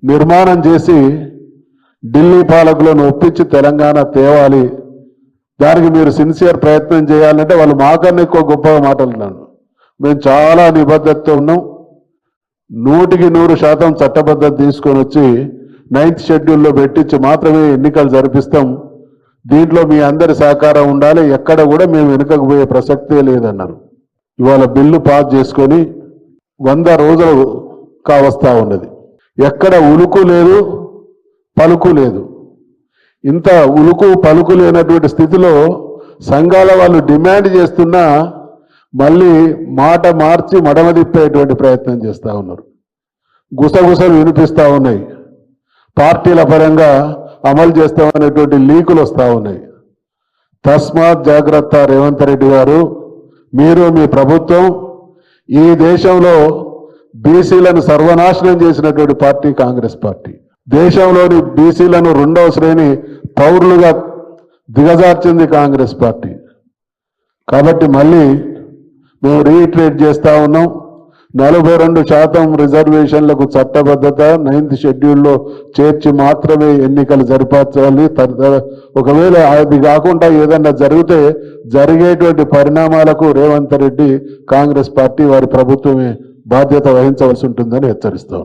నిర్మాణం చేసి ఢిల్లీ పాలకులను ఒప్పించి తెలంగాణ తేవాలి, దానికి మీరు సిన్సియర్ ప్రయత్నం చేయాలంటే వాళ్ళు మాకన్నా ఎక్కువ గొప్ప మాటలున్నాను. మేము చాలా నిబద్ధతతో ఉన్నాం. 100% చట్టబద్ధత తీసుకొని వచ్చి 9th షెడ్యూల్లో పెట్టించి మాత్రమే ఎన్నికలు జరిపిస్తాం. దీంట్లో మీ అందరి సహకారం ఉండాలి, ఎక్కడ కూడా మేము వెనుకకు పోయే ప్రసక్తే లేదన్నారు. ఇవాళ బిల్లు పాస్ చేసుకొని 100 రోజులు కావస్తా ఉన్నది. ఎక్కడ ఉలుకు లేదు, పలుకు లేదు. ఇంత ఉలుకు పలుకు లేనటువంటి స్థితిలో సంఘాల వాళ్ళు డిమాండ్ చేస్తున్నా మళ్ళీ మాట మార్చి మడమ తిప్పేటువంటి ప్రయత్నం చేస్తూ ఉన్నారు. గుసగుసలు వినిపిస్తూ ఉన్నాయి. పార్టీల పరంగా అమలు చేస్తామనేటువంటి లీకులు వస్తూ ఉన్నాయి. తస్మాత్ జాగ్రత్త రేవంత్ రెడ్డి గారు, మీరు మీ ప్రభుత్వం ఈ దేశంలో బీసీలను సర్వనాశనం చేసినటువంటి పార్టీ కాంగ్రెస్ పార్టీ. దేశంలోని బీసీలను 2వ శ్రేణి పౌరులుగా దిగజార్చింది కాంగ్రెస్ పార్టీ. కాబట్టి మళ్ళీ మేము రీఇటరేట్ చేస్తూ ఉన్నాం. 42% రిజర్వేషన్లకు చట్టబద్ధత 9th షెడ్యూల్లో చేర్చి మాత్రమే ఎన్నికలు జరిపించాలి. ఒకవేళ అది కాకుండా ఏదన్నా జరిగితే జరిగేటువంటి పరిణామాలకు రేవంత్ రెడ్డి కాంగ్రెస్ పార్టీ వారి ప్రభుత్వమే బాధ్యత వహించవలసి ఉంటుందని హెచ్చరిస్తాం.